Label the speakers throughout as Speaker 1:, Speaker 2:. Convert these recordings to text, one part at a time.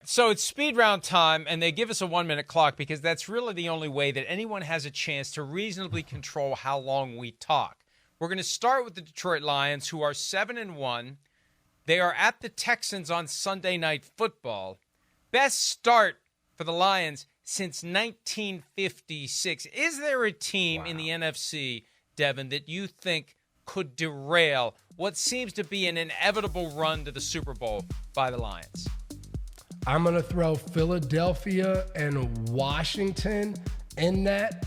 Speaker 1: So it's speed round time, and they give us a 1-minute clock because that's really the only way that anyone has a chance to reasonably control how long we talk. We're going to start with the Detroit Lions, who are 7-1. They are at the Texans on Sunday Night Football. Best start for the Lions since 1956. Is there a team in the NFC, Devin, that you think could derail what seems to be an inevitable run to the Super Bowl by the Lions?
Speaker 2: I'm going to throw Philadelphia and Washington in that.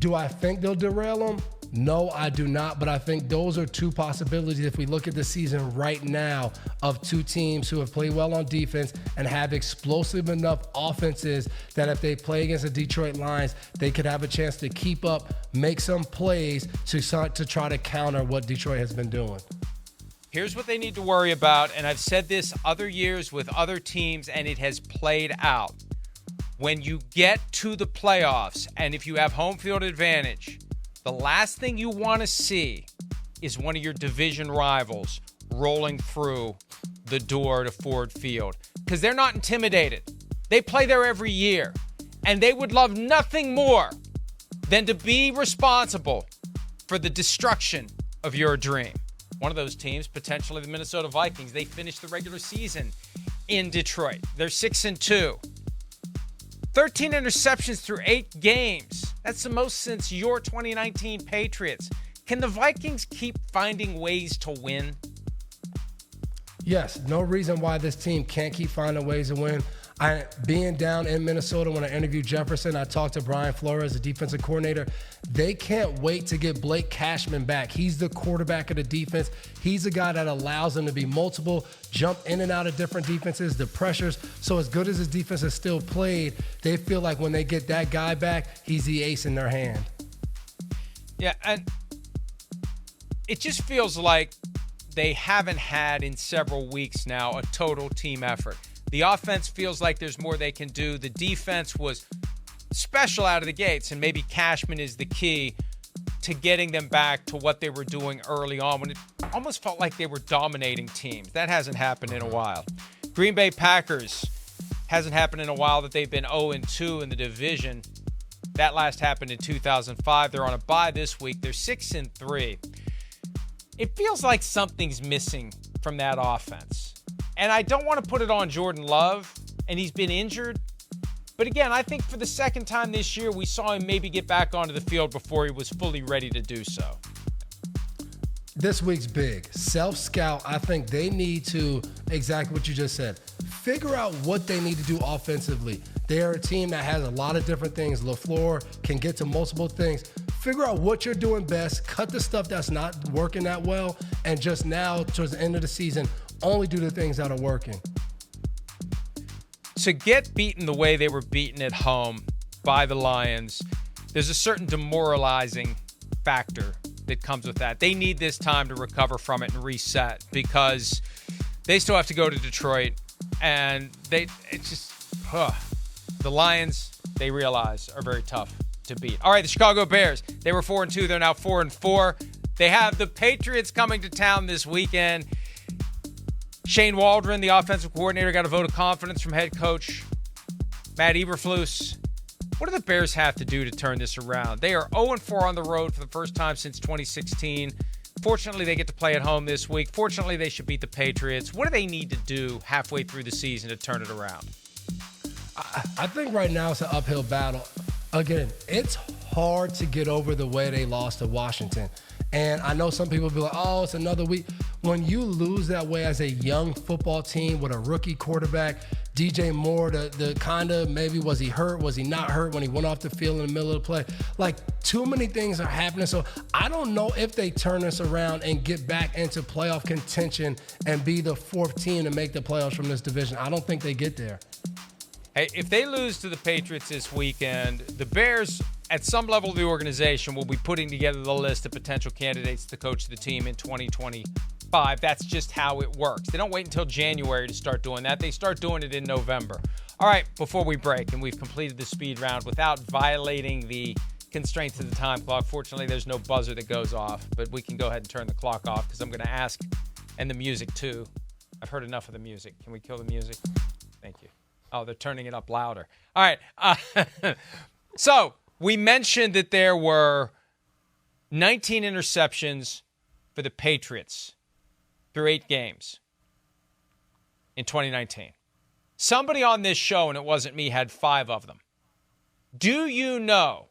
Speaker 2: Do I think they'll derail them? No, I do not, but I think those are two possibilities if we look at the season right now of two teams who have played well on defense and have explosive enough offenses that if they play against the Detroit Lions, they could have a chance to keep up, make some plays to try to counter what Detroit has been doing.
Speaker 1: Here's what they need to worry about, and I've said this other years with other teams, and it has played out. When you get to the playoffs, and if you have home field advantage, the last thing you want to see is one of your division rivals rolling through the door to Ford Field, because they're not intimidated. They play there every year, and they would love nothing more than to be responsible for the destruction of your dream. One of those teams, potentially the Minnesota Vikings, they finished the regular season in Detroit. They're 6-2. 13 interceptions through 8 games. That's the most since your 2019 Patriots. Can the Vikings keep finding ways to win?
Speaker 2: Yes, no reason why this team can't keep finding ways to win. Being down in Minnesota when I interviewed Jefferson, I talked to Brian Flores, the defensive coordinator. They can't wait to get Blake Cashman back. He's the quarterback of the defense. He's the guy that allows them to be multiple, jump in and out of different defenses, the pressures. So as good as his defense has still played, they feel like when they get that guy back, he's the ace in their hand.
Speaker 1: Yeah, and it just feels like they haven't had in several weeks now a total team effort. The offense feels like there's more they can do. The defense was special out of the gates, and maybe Cashman is the key to getting them back to what they were doing early on when it almost felt like they were dominating teams. That hasn't happened in a while. Green Bay Packers, hasn't happened in a while that they've been 0-2 in the division. That last happened in 2005. They're on a bye this week. They're 6-3. It feels like something's missing from that offense. And I don't want to put it on Jordan Love, and he's been injured. But again, I think for the second time this year, we saw him maybe get back onto the field before he was fully ready to do so.
Speaker 2: This week's big. Self-scout, I think they need to, exactly what you just said, figure out what they need to do offensively. They're a team that has a lot of different things. LaFleur can get to multiple things. Figure out what you're doing best, cut the stuff that's not working that well, and just now, towards the end of the season, only do the things that are working.
Speaker 1: To get beaten the way they were beaten at home by the Lions, there's a certain demoralizing factor that comes with that. They need this time to recover from it and reset because they still have to go to Detroit, and the Lions, they realize, are very tough to beat. All right, the Chicago Bears, they were 4-2. They're now 4-4. They have the Patriots coming to town this weekend. Shane Waldron, the offensive coordinator, got a vote of confidence from head coach Matt Eberflus. What do the Bears have to do to turn this around? They are 0-4 on the road for the first time since 2016. Fortunately, they get to play at home this week. Fortunately, they should beat the Patriots. What do they need to do halfway through the season to turn it around?
Speaker 2: I think right now it's an uphill battle. Again, it's hard to get over the way they lost to Washington. And I know some people will be like, oh, it's another week. When you lose that way as a young football team with a rookie quarterback, DJ Moore, the kind of maybe was he hurt, was he not hurt when he went off the field in the middle of the play? Like, too many things are happening. So I don't know if they turn this around and get back into playoff contention and be the fourth team to make the playoffs from this division. I don't think they get there.
Speaker 1: Hey, if they lose to the Patriots this weekend, the Bears, at some level of the organization, will be putting together the list of potential candidates to coach the team in 2025. That's just how it works. They don't wait until January to start doing that. They start doing it in November. All right, before we break, and we've completed the speed round without violating the constraints of the time clock. Fortunately, there's no buzzer that goes off, but we can go ahead and turn the clock off because I'm going to ask, and the music too. I've heard enough of the music. Can we kill the music? Thank you. Oh, they're turning it up louder. All right. So we mentioned that there were 19 interceptions for the Patriots through 8 games in 2019. Somebody on this show, and it wasn't me, had 5 of them. Do you know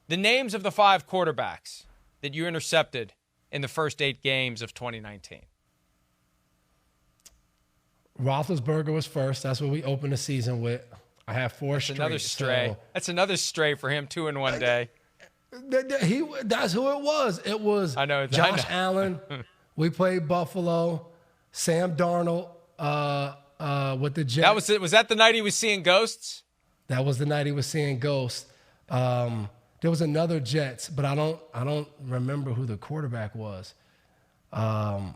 Speaker 1: the names of the 5 quarterbacks that you intercepted in the first 8 games of 2019?
Speaker 2: Roethlisberger was first. That's what we opened the season with. I have 4 straight.
Speaker 1: Another stray. So that's another stray for him, 2 in one day.
Speaker 2: That's who it was. It was Josh Allen. We played Buffalo. Sam Darnold with the Jets.
Speaker 1: That was it. Was that the night he was seeing ghosts?
Speaker 2: That was the night he was seeing ghosts. There was another Jets, but I don't remember who the quarterback was. Who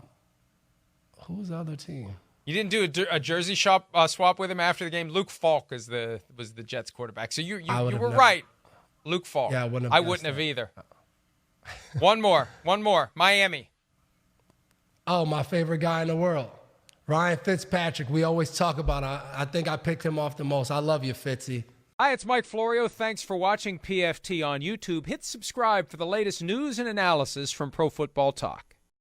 Speaker 2: was the other team?
Speaker 1: You didn't do a jersey swap with him after the game. Luke Falk was the Jets quarterback. So you were right, Luke Falk.
Speaker 2: Yeah,
Speaker 1: I wouldn't have either. One more. Miami.
Speaker 2: Oh, my favorite guy in the world, Ryan Fitzpatrick. We always talk about. I think I picked him off the most. I love you, Fitzy.
Speaker 1: Hi, it's Mike Florio. Thanks for watching PFT on YouTube. Hit subscribe for the latest news and analysis from Pro Football Talk.